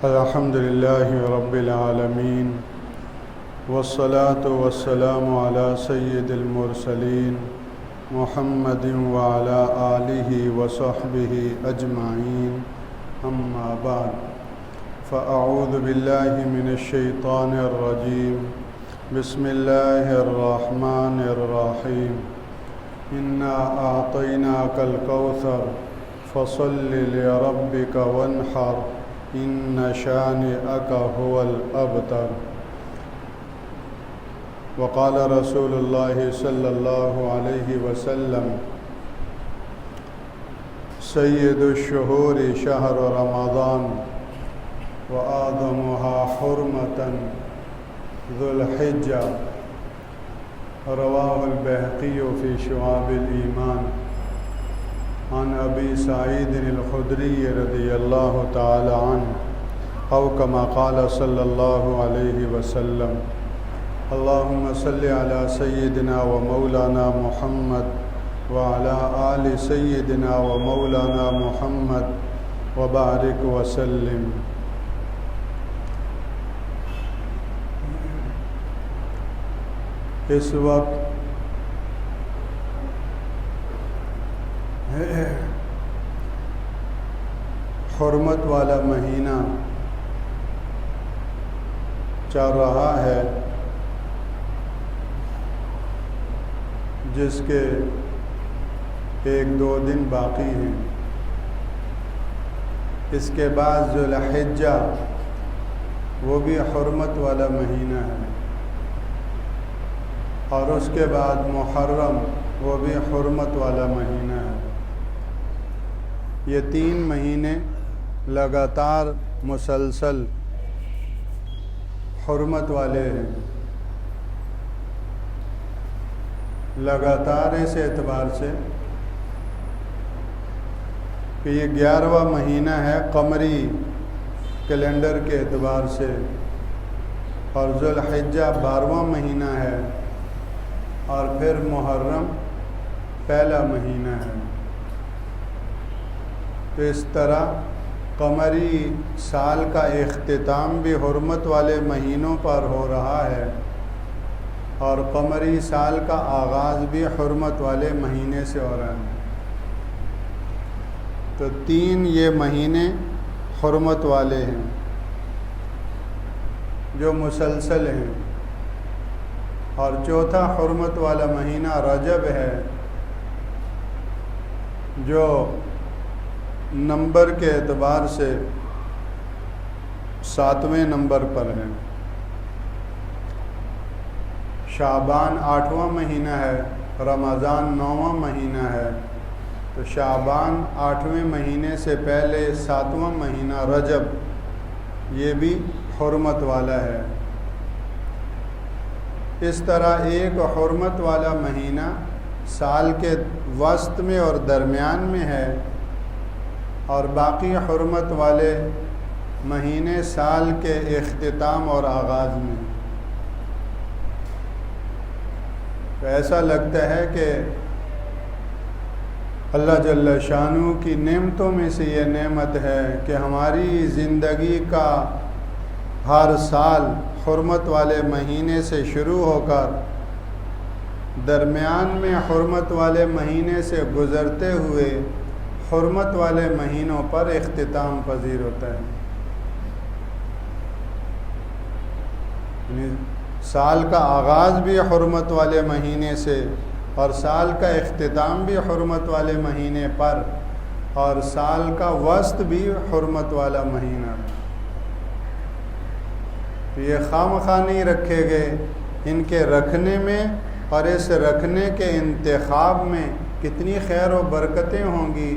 الحمد لله رب العالمين والصلاة والسلام على سيد المرسلين محمد وعلى آله وصحبه أجمعين أما بعد فأعوذ بالله من الشيطان الرجيم بسم الله الرحمن الرحيم إنا أعطيناك الكوثر فصل لربك وانحر إن شانئك هو الأبتر وقال رسول الله صلى الله عليه وسلم سيد الشهور شهر رمضان وأعظمها حرمة ذو الحجة رواه البيهقي في شعاب الإيمان عن أبي سعيد الخدري رضي الله تعالى عنه أو كما قال صلى الله عليه وسلم اللهم صل على سيدنا ومولانا محمد وعلى آل سيدنا ومولانا محمد وبارك وسلم. اس وقت حرمت والا مہینہ چل رہا ہے جس کے 1-2 دن باقی ہیں. اس کے بعد ذو الحجہ وہ بھی حرمت والا مہینہ ہے اور اس کے بعد محرم وہ بھی حرمت والا مہینہ ہے. یہ 3 مہینے لگاتار مسلسل حرمت والے ہیں. لگاتار اس اعتبار سے کہ یہ 11واں مہینہ ہے قمری کیلنڈر کے اعتبار سے اور ذو الحجہ 12واں مہینہ ہے اور پھر محرم پہلا مہینہ ہے. تو اس طرح قمری سال کا اختتام بھی حرمت والے مہینوں پر ہو رہا ہے اور قمری سال کا آغاز بھی حرمت والے مہینے سے ہو رہا ہے. تو 3 یہ مہینے حرمت والے ہیں جو مسلسل ہیں اور چوتھا حرمت والا مہینہ رجب ہے جو نمبر کے اعتبار سے 7ویں نمبر پر ہے. شعبان 8واں مہینہ ہے، رمضان 9واں مہینہ ہے. تو شعبان 8ویں مہینے سے پہلے 7واں مہینہ رجب یہ بھی حرمت والا ہے. اس طرح ایک حرمت والا مہینہ سال کے وسط میں اور درمیان میں ہے اور باقی حرمت والے مہینے سال کے اختتام اور آغاز میں. تو ایسا لگتا ہے کہ اللہ جل شانہ کی نعمتوں میں سے یہ نعمت ہے کہ ہماری زندگی کا ہر سال حرمت والے مہینے سے شروع ہو کر درمیان میں حرمت والے مہینے سے گزرتے ہوئے حرمت والے مہینوں پر اختتام پذیر ہوتا ہے. یعنی سال کا آغاز بھی حرمت والے مہینے سے اور سال کا اختتام بھی حرمت والے مہینے پر اور سال کا وسط بھی حرمت والا مہینہ. یہ خواہ نہیں رکھے گئے. ان کے رکھنے میں اور اس رکھنے کے انتخاب میں کتنی خیر و برکتیں ہوں گی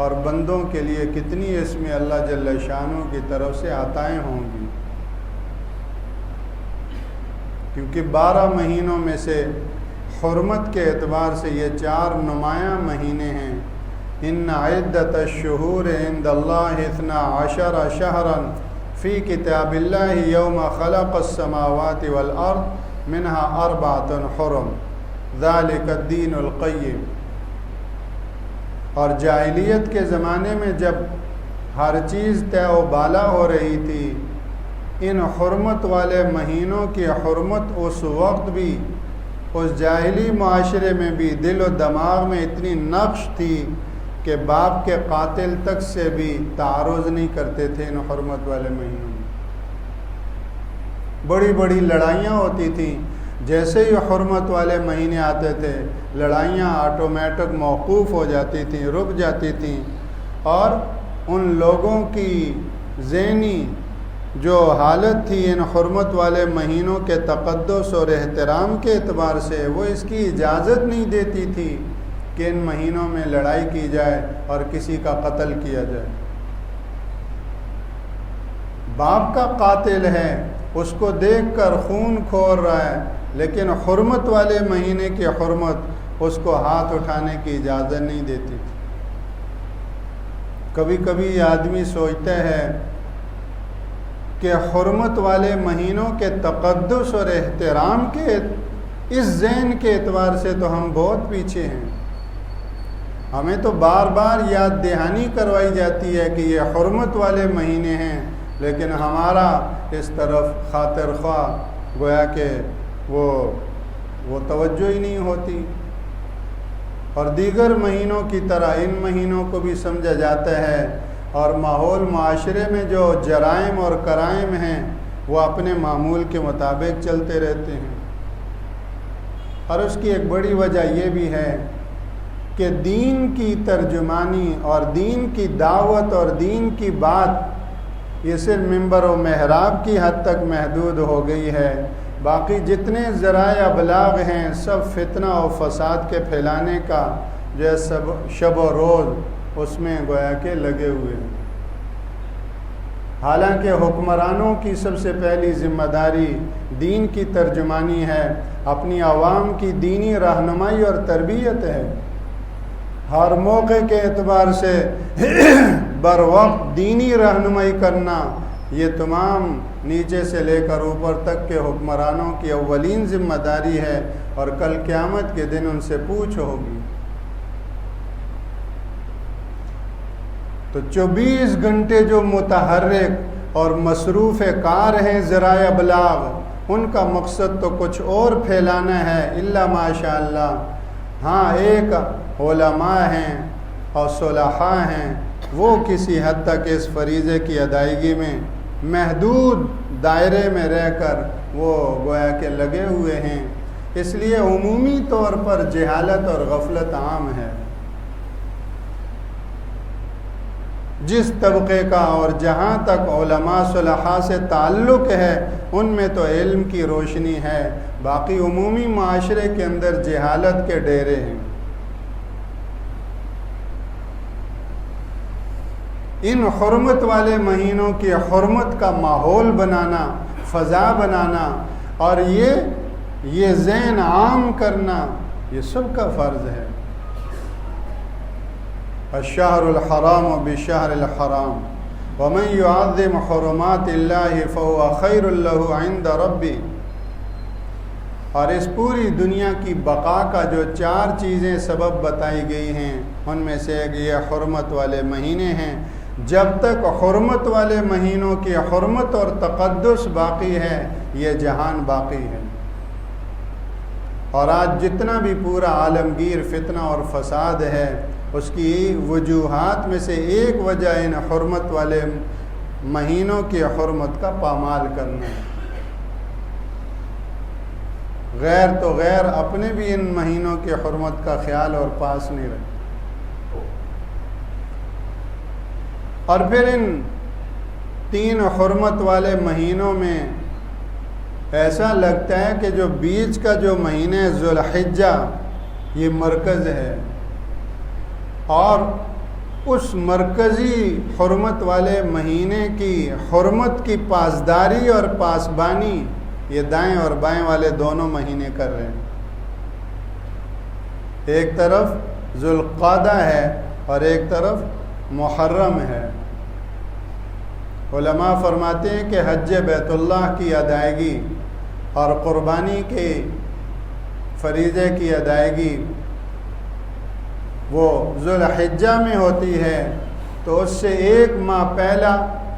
اور بندوں کے لیے کتنی اس میں اللہ جل شانہ کی طرف سے عطائیں ہوں گی. کیونکہ 12 مہینوں میں سے حرمت کے اعتبار سے یہ 4 نمایاں مہینے ہیں. ان عدت الشہور عند اللہ 12 شہرا فی کتاب اللہ یوم خلق السماوات والارض منها 4 حرم ذالک الدین القیم. اور جاہلیت کے زمانے میں جب ہر چیز طے و بالا ہو رہی تھی، ان حرمت والے مہینوں کی حرمت اس وقت بھی اس جاہلی معاشرے میں بھی دل و دماغ میں اتنی نقش تھی کہ باپ کے قاتل تک سے بھی تعارض نہیں کرتے تھے ان حرمت والے مہینوں میں۔ بڑی بڑی لڑائیاں ہوتی تھیں، جیسے ہی حرمت والے مہینے آتے تھے لڑائیاں آٹومیٹک موقوف ہو جاتی تھیں، رک جاتی تھیں، اور ان لوگوں کی ذہنی جو حالت تھی ان حرمت والے مہینوں کے تقدس اور احترام کے اعتبار سے، وہ اس کی اجازت نہیں دیتی تھی کہ ان مہینوں میں لڑائی کی جائے اور کسی کا قتل کیا جائے۔ باپ کا قاتل ہے، اس کو دیکھ کر خون کھول رہا ہے، لیکن حرمت والے مہینے کی حرمت اس کو ہاتھ اٹھانے کی اجازت نہیں دیتی تھی۔ کبھی کبھی یہ آدمی سوچتا ہے کہ حرمت والے مہینوں کے تقدس اور احترام کے اس ذہن کے اعتبار سے تو ہم بہت پیچھے ہیں۔ ہمیں تو بار بار یاد دہانی کروائی جاتی ہے کہ یہ حرمت والے مہینے ہیں، لیکن ہمارا اس طرف خاطر خواہ گویا کہ وہ توجہ ہی نہیں ہوتی۔ اور دیگر مہینوں کی طرح ان مہینوں کو بھی سمجھا جاتا ہے، اور ماحول معاشرے میں جو جرائم اور کرائم ہیں وہ اپنے معمول کے مطابق چلتے رہتے ہیں۔ اور اس کی ایک بڑی وجہ یہ بھی ہے کہ دین کی ترجمانی اور دین کی دعوت اور دین کی بات یہ صرف ممبر و محراب کی حد تک محدود ہو گئی ہے، باقی جتنے ذرائع ابلاغ ہیں سب فتنہ و فساد کے پھیلانے کا جو ہے سب شب و روز اس میں گویا کہ لگے ہوئے ہیں۔ حالانکہ حکمرانوں کی سب سے پہلی ذمہ داری دین کی ترجمانی ہے، اپنی عوام کی دینی رہنمائی اور تربیت ہے۔ ہر موقع کے اعتبار سے بر وقت دینی رہنمائی کرنا یہ تمام نیچے سے لے کر اوپر تک کے حکمرانوں کی اولین ذمہ داری ہے، اور کل قیامت کے دن ان سے پوچھ ہوگی۔ تو 24 گھنٹے جو متحرک اور مصروف کار ہیں ذرائع ابلاغ، ان کا مقصد تو کچھ اور پھیلانا ہے الا ماشاء اللہ۔ ہاں، ایک علماء ہیں اور صلحاء ہیں، وہ کسی حد تک اس فریضے کی ادائیگی میں محدود دائرے میں رہ کر وہ گویا کہ لگے ہوئے ہیں۔ اس لیے عمومی طور پر جہالت اور غفلت عام ہے۔ جس طبقے کا اور جہاں تک علماء صلحاء سے تعلق ہے ان میں تو علم کی روشنی ہے، باقی عمومی معاشرے کے اندر جہالت کے ڈیرے ہیں۔ ان حرمت والے مہینوں کی حرمت کا ماحول بنانا، فضا بنانا اور یہ ذہن عام کرنا، یہ سب کا فرض ہے۔ الشہر الحرام بشہر الحرام ومن يعظم حرمات اللہ فهو خیر له عند ربی۔ اور اس پوری دنیا کی بقا کا جو 4 چیزیں سبب بتائی گئی ہیں ان میں سے ایک یہ حرمت والے مہینے ہیں۔ جب تک حرمت والے مہینوں کی حرمت اور تقدس باقی ہے یہ جہان باقی ہے۔ اور آج جتنا بھی پورا عالمگیر فتنہ اور فساد ہے اس کی وجوہات میں سے ایک وجہ ان حرمت والے مہینوں کی حرمت کا پامال کرنا ہے۔ غیر تو غیر اپنے بھی ان مہینوں کی حرمت کا خیال اور پاس نہیں رکھتے، اور پھر ان 3 حرمت والے مہینوں میں ایسا لگتا ہے کہ جو بیچ کا جو مہینہ ذوالحجہ یہ مرکز ہے، اور اس مرکزی حرمت والے مہینے کی حرمت کی پاسداری اور پاسبانی یہ دائیں اور بائیں والے دونوں مہینے کر رہے ہیں۔ ایک طرف ذوالقعدہ ہے اور ایک طرف محرم ہے۔ علماء فرماتے ہیں کہ حج بیت اللہ کی ادائیگی اور قربانی کے فریضے کی ادائیگی وہ ذوالحجہ میں ہوتی ہے، تو اس سے 1 ماہ پہلا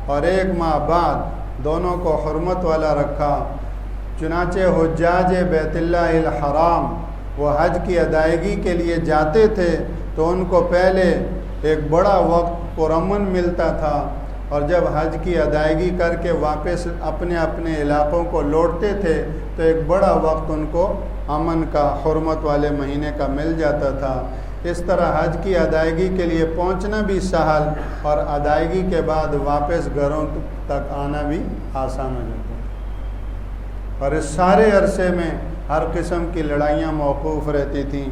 اور 1 ماہ بعد دونوں کو حرمت والا رکھا۔ چنانچہ حجاج بیت اللہ الحرام وہ حج کی ادائیگی کے لیے جاتے تھے تو ان کو پہلے ایک بڑا وقت پرامن ملتا تھا، اور جب حج کی ادائیگی کر کے واپس اپنے اپنے علاقوں کو لوٹتے تھے تو ایک بڑا وقت ان کو امن کا، حرمت والے مہینے کا مل جاتا تھا۔ اس طرح حج کی ادائیگی کے لیے پہنچنا بھی سہل اور ادائیگی کے بعد واپس گھروں تک آنا بھی آسان ہو جاتا تھا۔ اور اس سارے عرصے میں ہر قسم کی لڑائیاں موقوف رہتی تھیں،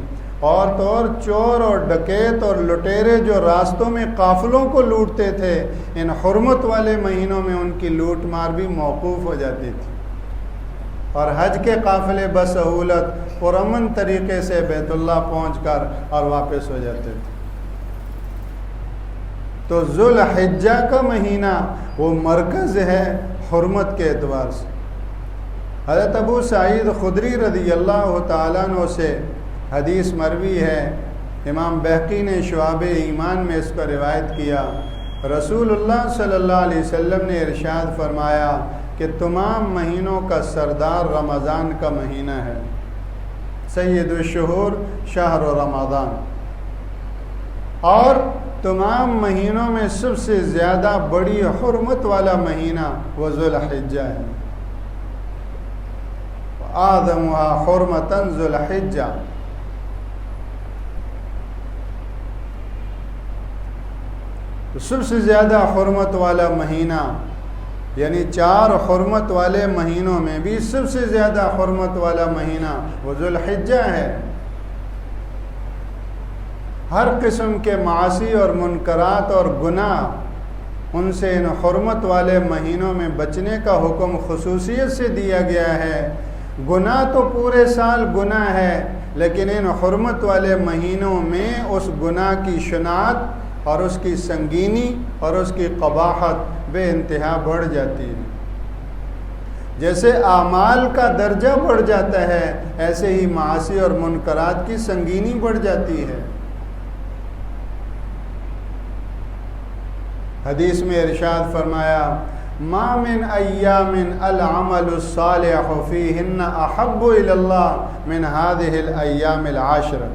اور تو اور چور اور ڈکیت اور لٹیرے جو راستوں میں قافلوں کو لوٹتے تھے، ان حرمت والے مہینوں میں ان کی لوٹ مار بھی موقوف ہو جاتی تھی، اور حج کے قافلے بسہولت پرامن طریقے سے بیت اللہ پہنچ کر اور واپس ہو جاتے تھے۔ تو ذو الحجہ کا مہینہ وہ مرکز ہے حرمت کے اعتبار سے۔ حضرت ابو سعید خدری رضی اللہ تعالیٰ عنہ سے حدیث مروی ہے، امام بہقی نے شعب ایمان میں اس کو روایت کیا، رسول اللہ صلی اللہ علیہ وسلم نے ارشاد فرمایا کہ تمام مہینوں کا سردار رمضان کا مہینہ ہے، سید الشہور شہر رمضان، اور تمام مہینوں میں سب سے زیادہ بڑی حرمت والا مہینہ وہ ذو الحجہ ہے، آدمها حرمتا ذو الحجہ۔ تو سب سے زیادہ حرمت والا مہینہ، یعنی 4 حرمت والے مہینوں میں بھی سب سے زیادہ حرمت والا مہینہ وہ ذو الحجہ ہے۔ ہر قسم کے معاصی اور منکرات اور گناہ، ان سے ان حرمت والے مہینوں میں بچنے کا حکم خصوصیت سے دیا گیا ہے۔ گناہ تو پورے سال گناہ ہے، لیکن ان حرمت والے مہینوں میں اس گناہ کی شناعت اور اس کی سنگینی اور اس کی قباحت بے انتہا بڑھ جاتی ہے۔ جیسے اعمال کا درجہ بڑھ جاتا ہے، ایسے ہی معاصی اور منکرات کی سنگینی بڑھ جاتی ہے۔ حدیث میں ارشاد فرمایا، ما من ایام العمل الصالح فیہن احب الی اللہ من هذه الایام العشر،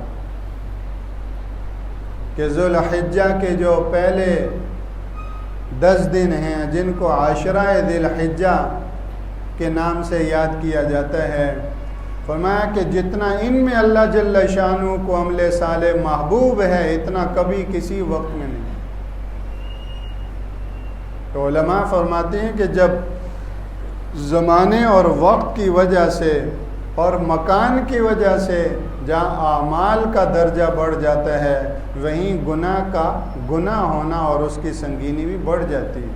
کہ ذو الحجہ کے جو پہلے 10 دن ہیں جن کو عاشرہ ذی الحجہ کے نام سے یاد کیا جاتا ہے، فرمایا کہ جتنا ان میں اللہ جل شانہ کو عمل صالح محبوب ہے، اتنا کبھی کسی وقت میں نہیں۔ تو علماء فرماتے ہیں کہ جب زمانے اور وقت کی وجہ سے اور مکان کی وجہ سے جہاں اعمال کا درجہ بڑھ جاتا ہے، وہیں گناہ ہونا اور اس کی سنگینی بھی بڑھ جاتی ہے۔